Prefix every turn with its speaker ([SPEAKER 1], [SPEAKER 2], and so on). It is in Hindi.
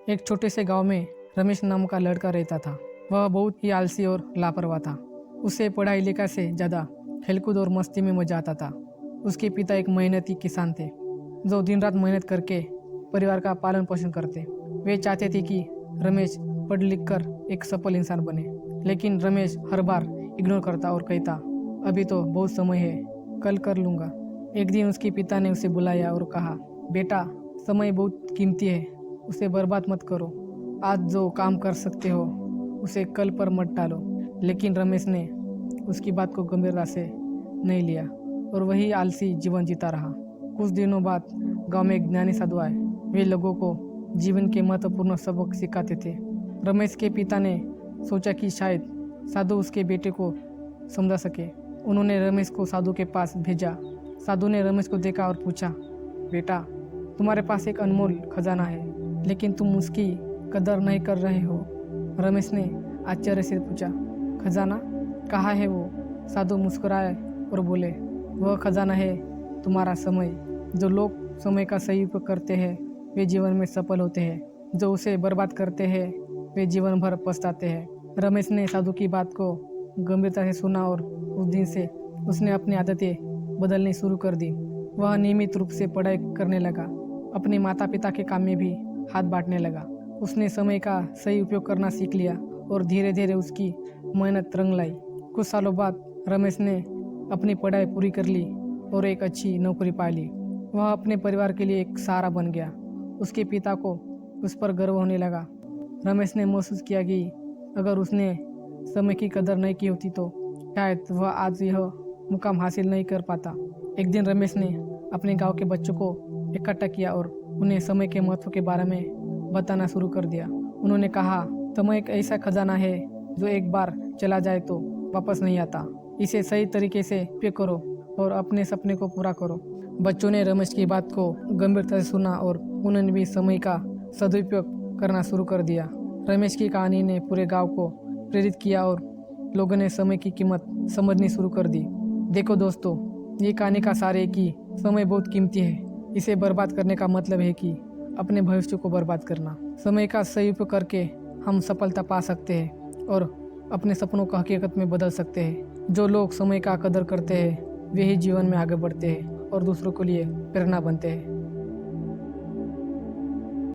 [SPEAKER 1] एक छोटे से गांव में रमेश नाम का लड़का रहता था। वह बहुत ही आलसी और लापरवाह था। उसे पढ़ाई लिखाई से ज़्यादा खेलकूद और मस्ती में मजा आता था। उसके पिता एक मेहनती किसान थे जो दिन रात मेहनत करके परिवार का पालन पोषण करते। वे चाहते थे कि रमेश पढ़ लिख कर एक सफल इंसान बने, लेकिन रमेश हर बार इग्नोर करता और कहता, अभी तो बहुत समय है, कल कर लूँगा। एक दिन उसके पिता ने उसे बुलाया और कहा, बेटा, समय बहुत कीमती है, उसे बर्बाद मत करो। आज जो काम कर सकते हो उसे कल पर मत टालो। लेकिन रमेश ने उसकी बात को गंभीरता से नहीं लिया और वही आलसी जीवन जीता रहा। कुछ दिनों बाद गांव में एक ज्ञानी साधु आए। वे लोगों को जीवन के महत्वपूर्ण सबक सिखाते थे। रमेश के पिता ने सोचा कि शायद साधु उसके बेटे को समझा सके। उन्होंने रमेश को साधु के पास भेजा। साधु ने रमेश को देखा और पूछा, बेटा, तुम्हारे पास एक अनमोल खजाना है, लेकिन तुम उसकी कदर नहीं कर रहे हो। रमेश ने आश्चर्य से पूछा, खजाना? कहाँ है वो? साधु मुस्कुराए और बोले, वह खजाना है तुम्हारा समय। जो लोग समय का सही उपयोग करते हैं वे जीवन में सफल होते हैं, जो उसे बर्बाद करते हैं वे जीवन भर पछताते हैं। रमेश ने साधु की बात को गंभीरता से सुना और उस दिन से उसने अपनी आदतें बदलनी शुरू कर दी। वह नियमित रूप से पढ़ाई करने लगा, अपने माता पिता के काम में भी हाथ बांटने लगा। उसने समय का सही उपयोग करना सीख लिया और धीरे धीरे उसकी मेहनत रंग लाई। कुछ सालों बाद रमेश ने अपनी पढ़ाई पूरी कर ली और एक अच्छी नौकरी पा ली। वह अपने परिवार के लिए एक सहारा बन गया। उसके पिता को उस पर गर्व होने लगा। रमेश ने महसूस किया कि अगर उसने समय की कदर नहीं की होती तो शायद वह आज यह मुकाम हासिल नहीं कर पाता। एक दिन रमेश ने अपने गांव के बच्चों को इकट्ठा किया और उन्हें समय के महत्व के बारे में बताना शुरू कर दिया। उन्होंने कहा, समय एक ऐसा खजाना है जो एक बार चला जाए तो वापस नहीं आता। इसे सही तरीके से उपयोग करो और अपने सपने को पूरा करो। बच्चों ने रमेश की बात को गंभीरता से सुना और उन्होंने भी समय का सदुपयोग करना शुरू कर दिया। रमेश की कहानी ने पूरे गांव को प्रेरित किया और लोगों ने समय की कीमत समझनी शुरू कर दी। देखो दोस्तों, ये कहानी का सार है कि समय बहुत कीमती है। इसे बर्बाद करने का मतलब है कि अपने भविष्य को बर्बाद करना। समय का सही उपयोग करके हम सफलता पा सकते हैं और अपने सपनों को हकीकत में बदल सकते हैं। जो लोग समय का कदर करते हैं वे ही जीवन में आगे बढ़ते हैं और दूसरों के लिए प्रेरणा बनते हैं।